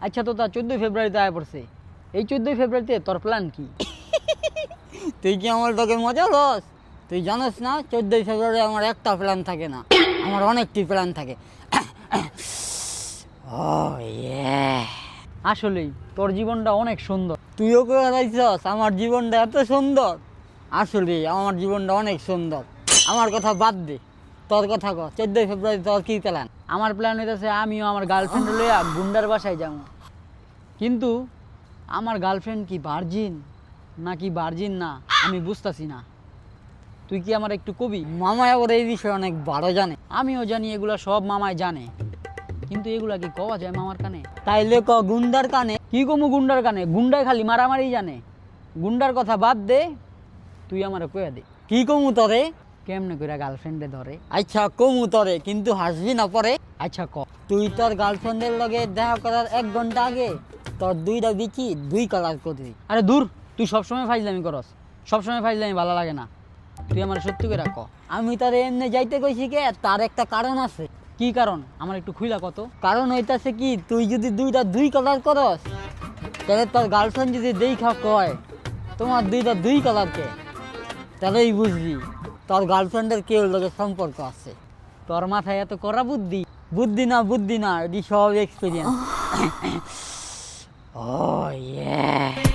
আচ্ছা তো তা 14 ফেব্রুয়ারিতে আয় পড়ছে, এই 14 ফেব্রুয়ারিতে তোর প্ল্যান কি? তুই কি আমার তোকে মজা লস? তুই জানোস না 14 ফেব্রুয়ারি আমার একটা প্ল্যান থাকে না, আমার অনেকটি প্ল্যান থাকে। আসলেই তোর জীবনটা অনেক সুন্দর, তুইও করে রাইছস আমার জীবনটা এত সুন্দর। আসলে আমার জীবনটা অনেক সুন্দর। আমার কথা বাদ দে, তোর কথা কর, 14 ফেব্রুয়ারি তোর কি প্ল্যান? আমার প্ল্যান হইতেছে আমিও আমার গার্লফ্রেন্ড লইয়া গুন্ডার বাসায় যাবো। কিন্তু আমার গার্লফ্রেন্ড কি ভার্জিন নাকি ভার্জিন না আমি বুঝতাছি না। তুই কি আমার একটু কবি? মামাই আবার এই বিষয়ে অনেক ভালো জানে। আমিও জানি এগুলা সব মামাই জানে, কিন্তু এগুলা কি কওয়া যায় মামার কানে? তাইলে ক গুন্ডার কানে। কি কমু গুন্ডার কানে? গুন্ডায় খালি মারামারি জানে। গুন্ডার কথা বাদ দে, তুই আমার কয়ে দে কি কমু তরে? কেমনে করে গার্লফ্রেন্ডে ধরে? আচ্ছা কমু তরে, কিন্তু হাসবি না পরে। আচ্ছা ক, তুই তোর গার্লফ্রেন্ডের লগে দেখা করার 1 ঘন্টা আগে তোর দুইটা বিচি 2 কালার করবি। আরে দূর, তুই সবসময় ফাইজলামি করস, সবসময় ফাইজলামি ভালো লাগে না। তুই আমার সত্যি করে ক। আমি তার এমনি যাইতে কইছি কে, তার একটা কারণ আছে। কি কারণ? আমার একটু খুইলা কত। কারণ হইতাছে কি, তুই যদি 2 কালার করস, তাহলে তোর গার্লফ্রেন্ড যদি দেখা কয় তোমার 2 কালার কে, তাহলেই বুঝবি তোর গার্লফ্রেন্ডের কেউ লোকের সম্পর্ক আছে। তোর মাথায় এত করা বুদ্ধি? বুদ্ধি না, এটি সব এক্সপিরিয়েন্স। ও ইয়ে।